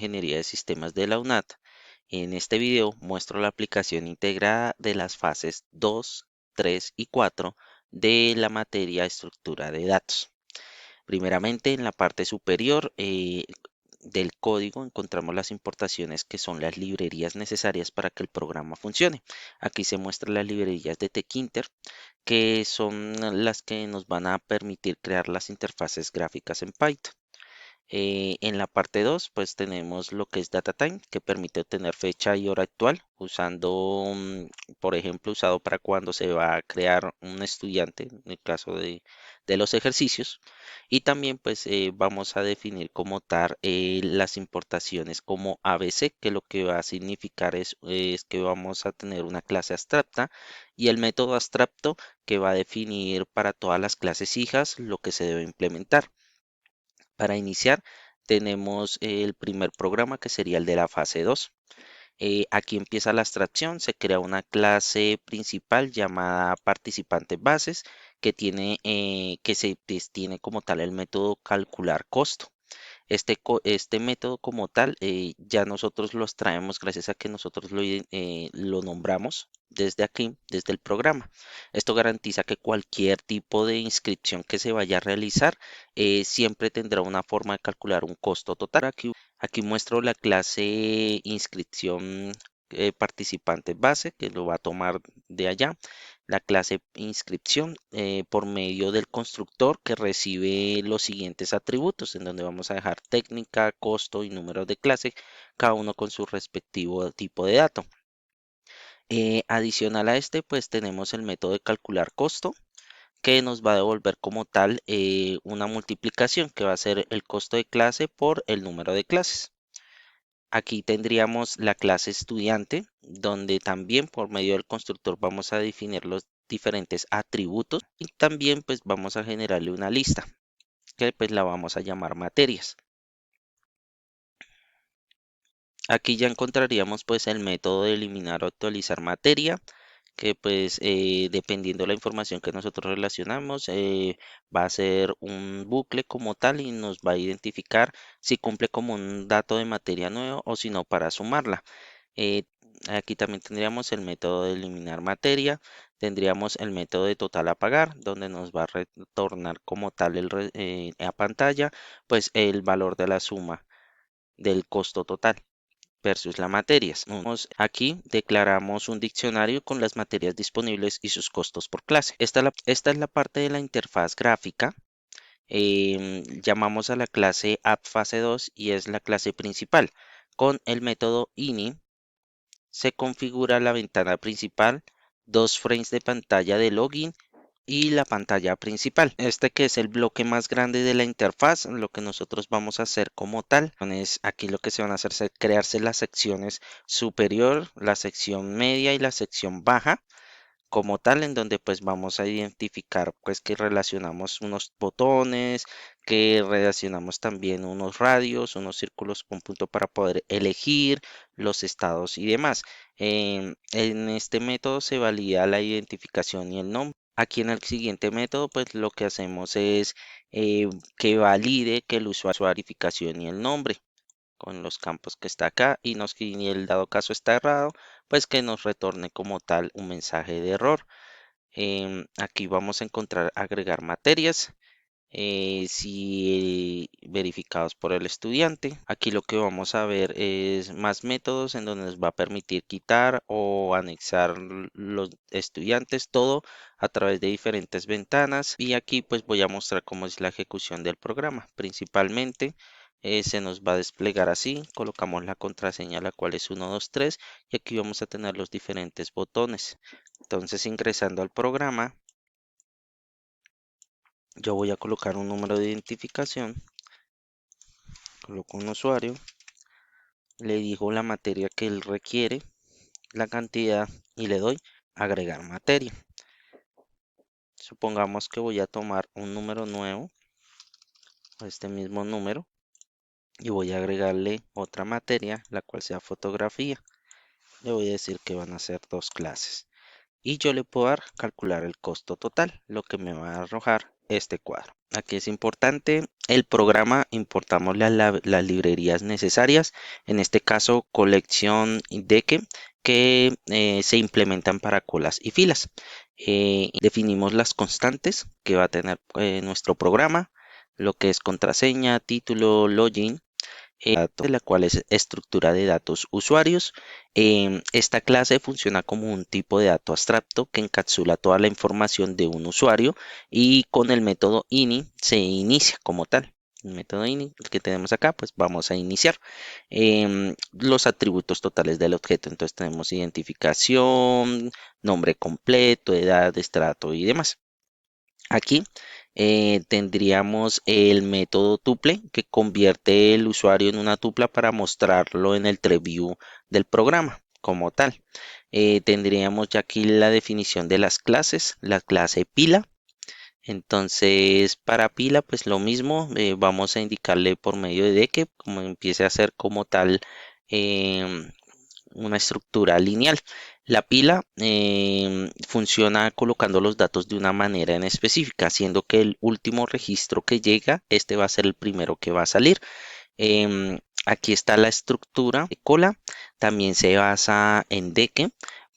Ingeniería de Sistemas de la UNAT. En este video muestro la aplicación integrada de las fases 2, 3 y 4 de la materia estructura de datos. Primeramente, en la parte superior del código encontramos las importaciones que son las librerías necesarias para que el programa funcione. Aquí se muestran las librerías de Tkinter, que son las que nos van a permitir crear las interfaces gráficas en Python. En la parte 2 pues tenemos lo que es DataTime, que permite obtener fecha y hora actual, usando, por ejemplo, usado para cuando se va a crear un estudiante, en el caso de los ejercicios. Y también pues vamos a definir como tal las importaciones como ABC, que lo que va a significar es que vamos a tener una clase abstracta y el método abstracto que va a definir para todas las clases hijas lo que se debe implementar. Para iniciar, tenemos el primer programa que sería el de la fase 2. Aquí empieza la abstracción, se crea una clase principal llamada participantes bases que tiene como tal el método calcular costo. Este método como tal ya nosotros los traemos gracias a que nosotros lo nombramos desde aquí, desde el programa. Esto garantiza que cualquier tipo de inscripción que se vaya a realizar siempre tendrá una forma de calcular un costo total. Aquí muestro la clase inscripción participante base, que lo va a tomar de allá. La clase inscripción por medio del constructor, que recibe los siguientes atributos, en donde vamos a dejar técnica, costo y número de clase, cada uno con su respectivo tipo de dato. Adicional a este, pues tenemos el método de calcular costo, que nos va a devolver como tal una multiplicación, que va a ser el costo de clase por el número de clases. Aquí tendríamos la clase estudiante, donde también por medio del constructor vamos a definir los diferentes atributos y también pues vamos a generarle una lista, que pues la vamos a llamar materias. Aquí ya encontraríamos pues el método de eliminar o actualizar materia, que pues dependiendo de la información que nosotros relacionamos, va a ser un bucle como tal y nos va a identificar si cumple como un dato de materia nuevo o si no, para sumarla. Eh, Aquí también tendríamos el método de eliminar materia, tendríamos el método de total a pagar, donde nos va a retornar como tal a pantalla pues el valor de la suma del costo total versus las materias. Aquí declaramos un diccionario con las materias disponibles y sus costos por clase. Esta es la parte de la interfaz gráfica. Llamamos a la clase app fase 2 y es la clase principal. Con el método ini se configura la ventana principal, dos frames de pantalla de login y la pantalla principal. Este que es el bloque más grande de la interfaz, lo que nosotros vamos a hacer como tal. Aquí lo que se van a hacer es crearse las secciones superior, la sección media y la sección baja como tal, en donde pues vamos a identificar pues que relacionamos unos botones, que relacionamos también unos radios, unos círculos con punto para poder elegir los estados y demás. En este método se valida la identificación y el nombre. Aquí en el siguiente método pues lo que hacemos es que valide que el usuario verificación y el nombre con los campos que está acá y el dado caso está errado, pues que nos retorne como tal un mensaje de error. Aquí vamos a encontrar agregar materias, si verificados por el estudiante. Aquí lo que vamos a ver es más métodos en donde nos va a permitir quitar o anexar los estudiantes, todo a través de diferentes ventanas. Y aquí pues voy a mostrar cómo es la ejecución del programa. Principalmente se nos va a desplegar así, colocamos la contraseña, la cual es 123, y aquí vamos a tener los diferentes botones. Entonces, ingresando al programa, yo voy a colocar un número de identificación, coloco un usuario, le digo la materia que él requiere, la cantidad y le doy agregar materia. Supongamos que voy a tomar un número nuevo, este mismo número, y voy a agregarle otra materia, la cual sea fotografía. Le voy a decir que van a ser dos clases. Y yo le puedo dar calcular el costo total, lo que me va a arrojar este cuadro. Aquí es importante el programa, importamos las librerías necesarias, en este caso colección Deque, que se implementan para colas y filas. Definimos las constantes que va a tener nuestro programa, lo que es contraseña, título, login, de la cual es estructura de datos usuarios. Esta clase funciona como un tipo de dato abstracto que encapsula toda la información de un usuario y con el método ini se inicia como tal. El método ini, el que tenemos acá, pues vamos a iniciar los atributos totales del objeto. Entonces tenemos identificación, nombre completo, edad, estrato y demás. Aquí tendríamos el método tuple que convierte el usuario en una tupla para mostrarlo en el TreeView del programa como tal. Tendríamos ya aquí la definición de las clases, la clase pila. Entonces, para pila, pues lo mismo, vamos a indicarle por medio de que como empiece a ser como tal em, una estructura lineal. La pila funciona colocando los datos de una manera en específica, haciendo que el último registro que llega, este va a ser el primero que va a salir. Aquí está la estructura de cola, también se basa en deque.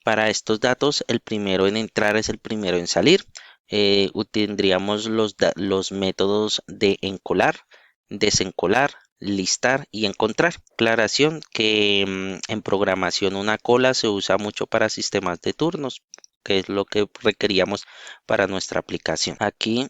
Para estos datos, el primero en entrar es el primero en salir. Tendríamos los métodos de encolar, desencolar, listar y encontrar. Aclaración que en programación una cola se usa mucho para sistemas de turnos, que es lo que requeríamos para nuestra aplicación. Aquí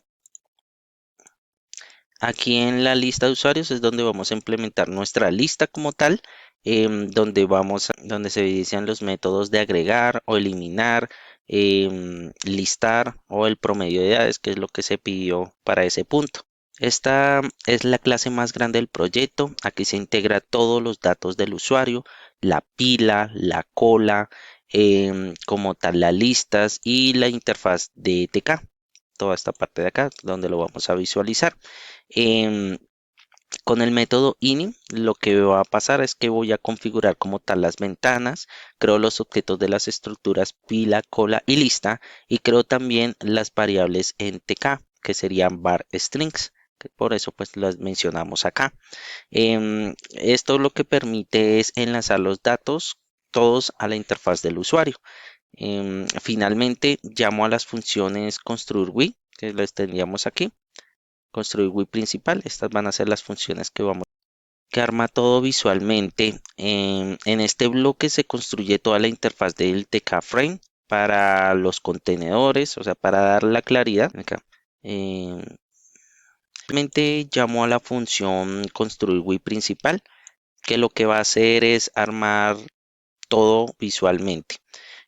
en la lista de usuarios es donde vamos a implementar nuestra lista como tal, donde se evidencian los métodos de agregar o eliminar, listar o el promedio de edades, que es lo que se pidió para ese punto. Esta es la clase más grande del proyecto. Aquí se integra todos los datos del usuario, la pila, la cola, como tal las listas y la interfaz de ETK. Toda esta parte de acá donde lo vamos a visualizar. Em, con el método ini, lo que va a pasar es que voy a configurar como tal las ventanas, creo los objetos de las estructuras pila, cola y lista, y creo también las variables en tk, que serían var strings, que por eso pues las mencionamos acá. Esto lo que permite es enlazar los datos todos a la interfaz del usuario. Finalmente llamo a las funciones construir with, que las tendríamos aquí. Construir with principal, estas van a ser las funciones que arma todo visualmente. En este bloque se construye toda la interfaz del TK Frame para los contenedores, o sea, para dar la claridad. Acá. Simplemente llamo a la función construir with principal, que lo que va a hacer es armar todo visualmente.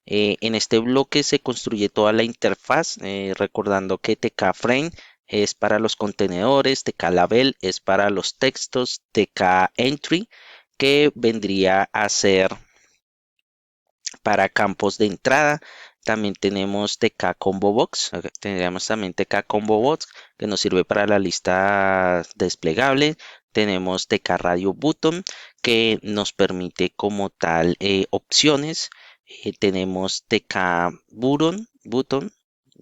En este bloque se construye toda la interfaz, recordando que TK-Frame es para los contenedores, TK-Label es para los textos, TK-Entry que vendría a ser para campos de entrada. También tenemos TK Combo Box, tendríamos también TK Combo Box que nos sirve para la lista desplegable. Tenemos TK Radio Button que nos permite como tal opciones. Tenemos TK Button,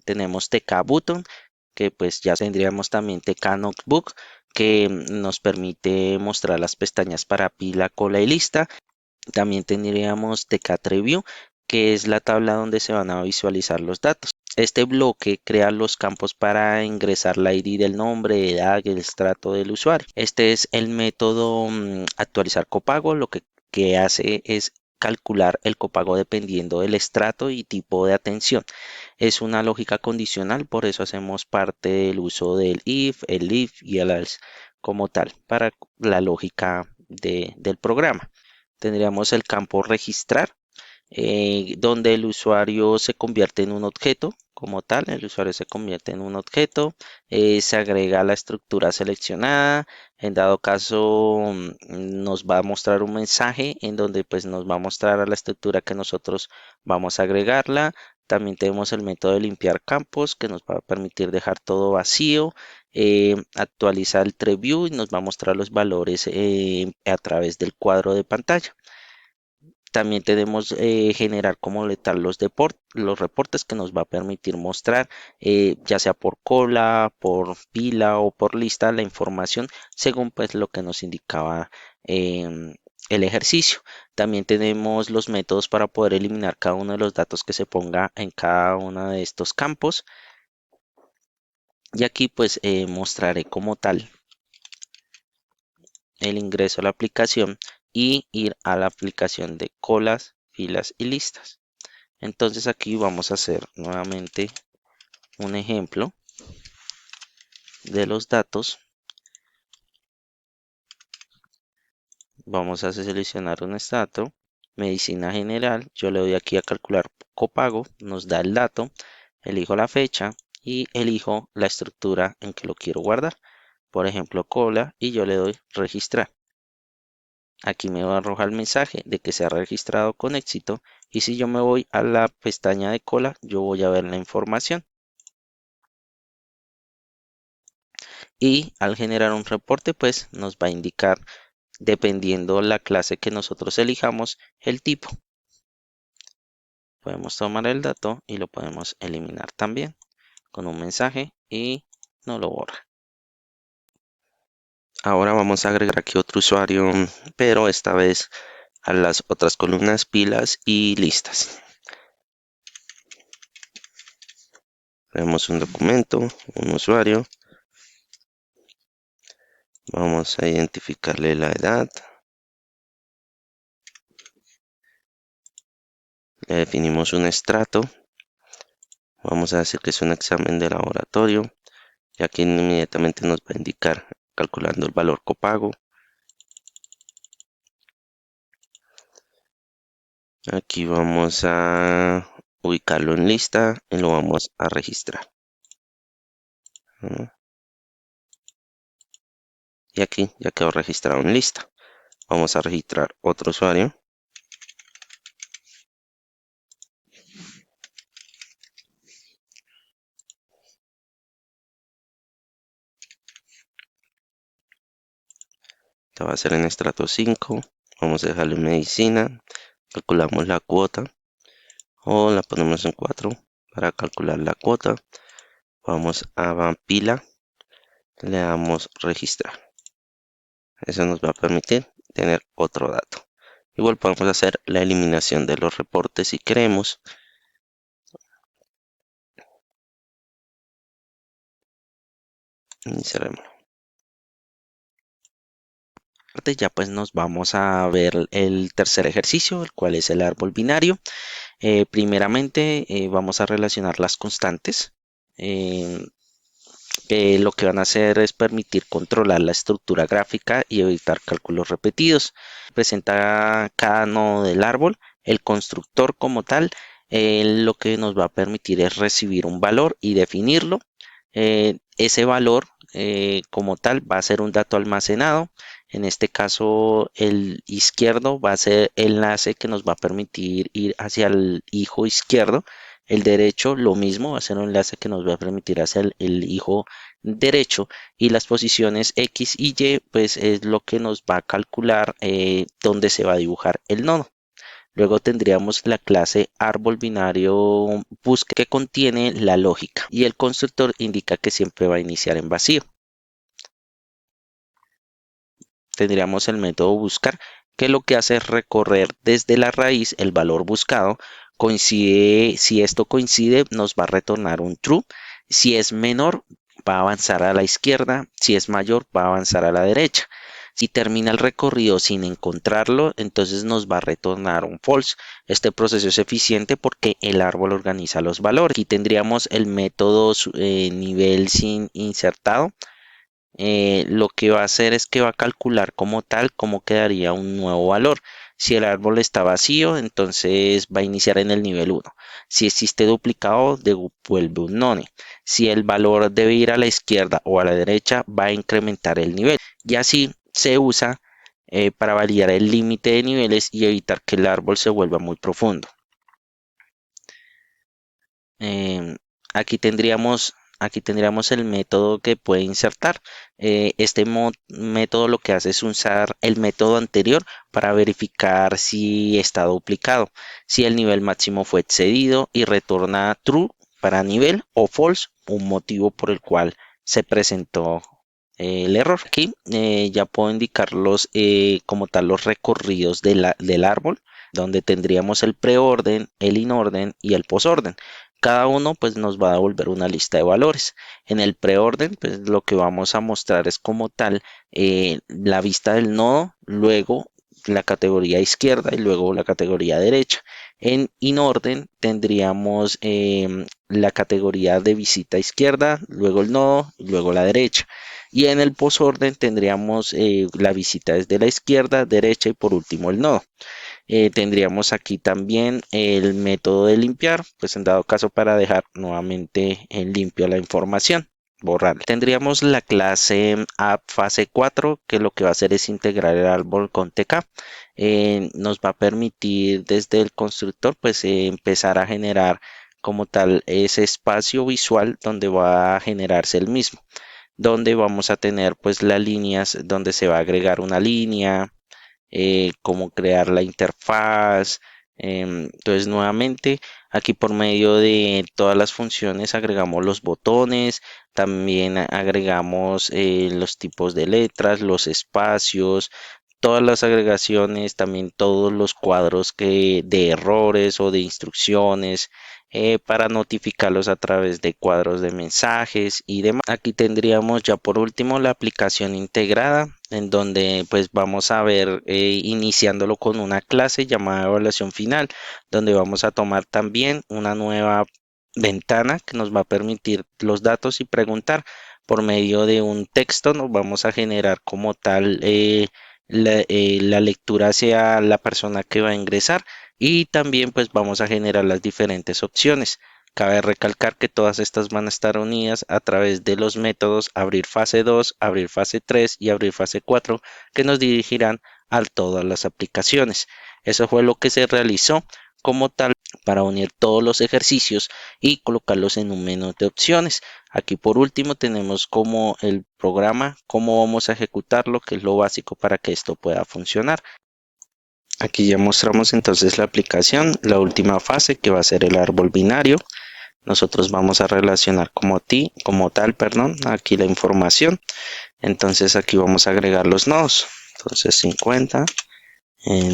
tenemos TK Button que pues ya tendríamos también TK Notebook que nos permite mostrar las pestañas para pila, cola y lista. También tendríamos TK Preview, que es la tabla donde se van a visualizar los datos. Este bloque crea los campos para ingresar la ID del nombre, edad, el estrato del usuario. Este es el método actualizar copago. Lo que hace es calcular el copago dependiendo del estrato y tipo de atención. Es una lógica condicional, por eso hacemos parte del uso del if, el if y el else como tal para la lógica del programa. Tendríamos el campo registrar, donde el usuario se convierte en un objeto como tal. El usuario se convierte en un objeto, se agrega la estructura seleccionada. En dado caso, nos va a mostrar un mensaje en donde pues nos va a mostrar a la estructura que nosotros vamos a agregarla. También tenemos el método de limpiar campos que nos va a permitir dejar todo vacío. Actualizar el TreeView y nos va a mostrar los valores a través del cuadro de pantalla. También tenemos generar como tal los reportes que nos va a permitir mostrar ya sea por cola, por pila o por lista la información según pues lo que nos indicaba el ejercicio. También tenemos los métodos para poder eliminar cada uno de los datos que se ponga en cada uno de estos campos. Y aquí pues mostraré como tal el ingreso a la aplicación y ir a la aplicación de colas, filas y listas. Entonces aquí vamos a hacer nuevamente un ejemplo de los datos. Vamos a seleccionar un estrato, medicina general. Yo le doy aquí a calcular copago, nos da el dato, elijo la fecha y elijo la estructura en que lo quiero guardar. Por ejemplo, cola, y yo le doy registrar. Aquí me va a arrojar el mensaje de que se ha registrado con éxito, y si yo me voy a la pestaña de cola, yo voy a ver la información. Y al generar un reporte, pues nos va a indicar, dependiendo la clase que nosotros elijamos, el tipo. Podemos tomar el dato y lo podemos eliminar también con un mensaje y no lo borra. Ahora vamos a agregar aquí otro usuario, pero esta vez a las otras columnas, pilas y listas. Tenemos un documento, un usuario. Vamos a identificarle la edad. Le definimos un estrato. Vamos a decir que es un examen de laboratorio. Y aquí inmediatamente nos va a indicar calculando el valor copago. Aquí vamos a ubicarlo en lista y lo vamos a registrar. Y aquí ya quedó registrado en lista. Vamos a registrar otro usuario. Esto va a ser en estrato 5. Vamos a dejarle medicina. Calculamos la cuota. O la ponemos en 4 para calcular la cuota. Vamos a pila. Le damos registrar. Eso nos va a permitir tener otro dato. Igual podemos hacer la eliminación de los reportes si queremos. Y cerremos. Ya pues nos vamos a ver el tercer ejercicio, el cual es el árbol binario. Primeramente vamos a relacionar las constantes. Lo que van a hacer es permitir controlar la estructura gráfica y evitar cálculos repetidos. Presenta cada nodo del árbol, el constructor como tal, lo que nos va a permitir es recibir un valor y definirlo. Ese valor como tal va a ser un dato almacenado. En este caso el izquierdo va a ser el enlace que nos va a permitir ir hacia el hijo izquierdo. El derecho lo mismo, va a ser un enlace que nos va a permitir hacia el hijo derecho, y las posiciones X y Y pues es lo que nos va a calcular dónde se va a dibujar el nodo. Luego tendríamos la clase árbol binario busca, que contiene la lógica, y el constructor indica que siempre va a iniciar en vacío. Tendríamos el método buscar, que lo que hace es recorrer desde la raíz el valor buscado. Si esto coincide, nos va a retornar un true. Si es menor, va a avanzar a la izquierda. Si es mayor, va a avanzar a la derecha. Si termina el recorrido sin encontrarlo, entonces nos va a retornar un false. Este proceso es eficiente porque el árbol organiza los valores. Aquí tendríamos el método nivel sin insertado. Lo que va a hacer es que va a calcular como tal cómo quedaría un nuevo valor. Si el árbol está vacío, entonces va a iniciar en el nivel 1. Si existe duplicado, devuelve un none. Si el valor debe ir a la izquierda o a la derecha, va a incrementar el nivel. Y así se usa para validar el límite de niveles y evitar que el árbol se vuelva muy profundo. Aquí tendríamos aquí tendríamos el método que puede insertar. Este método lo que hace es usar el método anterior para verificar si está duplicado, si el nivel máximo fue excedido y retorna true para nivel o false, un motivo por el cual se presentó el error. Aquí ya puedo indicar como tal los recorridos del árbol, donde tendríamos el preorden, el inorden y el posorden. Cada uno pues nos va a devolver una lista de valores. En el preorden pues lo que vamos a mostrar es como tal la vista del nodo, luego la categoría izquierda y luego la categoría derecha. En inorden tendríamos la categoría de visita izquierda, luego el nodo y luego la derecha. Y en el posorden tendríamos la visita desde la izquierda, derecha y por último el nodo. Tendríamos aquí también el método de limpiar, pues en dado caso para dejar nuevamente en limpio la información, borrar. Tendríamos la clase app fase 4 que lo que va a hacer es integrar el árbol con TK. Nos va a permitir desde el constructor pues empezar a generar como tal ese espacio visual donde va a generarse el mismo, donde vamos a tener pues las líneas donde se va a agregar una línea, cómo crear la interfaz. Entonces nuevamente aquí por medio de todas las funciones agregamos los botones, también agregamos los tipos de letras, los espacios, todas las agregaciones, también todos los cuadros de errores o de instrucciones para notificarlos a través de cuadros de mensajes y demás. Aquí tendríamos ya por último la aplicación integrada, en donde pues vamos a ver iniciándolo con una clase llamada evaluación final, donde vamos a tomar también una nueva ventana que nos va a permitir los datos y preguntar. Por medio de un texto nos vamos a generar como tal la lectura hacia la persona que va a ingresar, y también pues vamos a generar las diferentes opciones. Cabe recalcar que todas estas van a estar unidas a través de los métodos abrir fase 2, abrir fase 3 y abrir fase 4, que nos dirigirán a todas las aplicaciones. Eso fue lo que se realizó como tal para unir todos los ejercicios y colocarlos en un menú de opciones. Aquí por último tenemos como el programa, cómo vamos a ejecutarlo, que es lo básico para que esto pueda funcionar. Aquí ya mostramos entonces la aplicación, la última fase que va a ser el árbol binario. Nosotros vamos a relacionar como tal, aquí la información. Entonces aquí vamos a agregar los nodos. Entonces 50,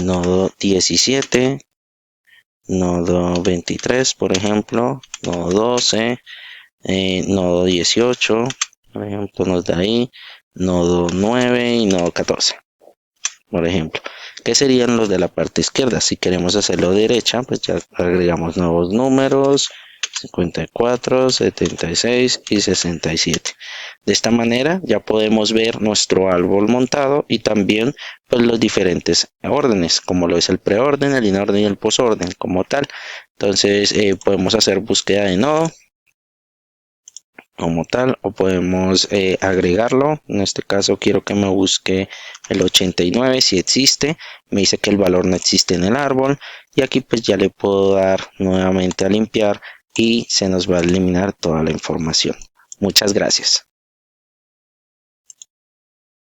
nodo 17, nodo 23, por ejemplo, nodo 12, nodo 18, por ejemplo, nos da ahí, nodo 9 y nodo 14, por ejemplo, que serían los de la parte izquierda. Si queremos hacerlo derecha, pues ya agregamos nuevos números, 54, 76 y 67. De esta manera ya podemos ver nuestro árbol montado y también pues los diferentes órdenes, como lo es el preorden, el inorden y el posorden como tal. Entonces podemos hacer búsqueda de nodo como tal, o podemos agregarlo. En este caso quiero que me busque el 89 si existe. Me dice que el valor no existe en el árbol, y aquí pues ya le puedo dar nuevamente a limpiar y se nos va a eliminar toda la información. Muchas gracias.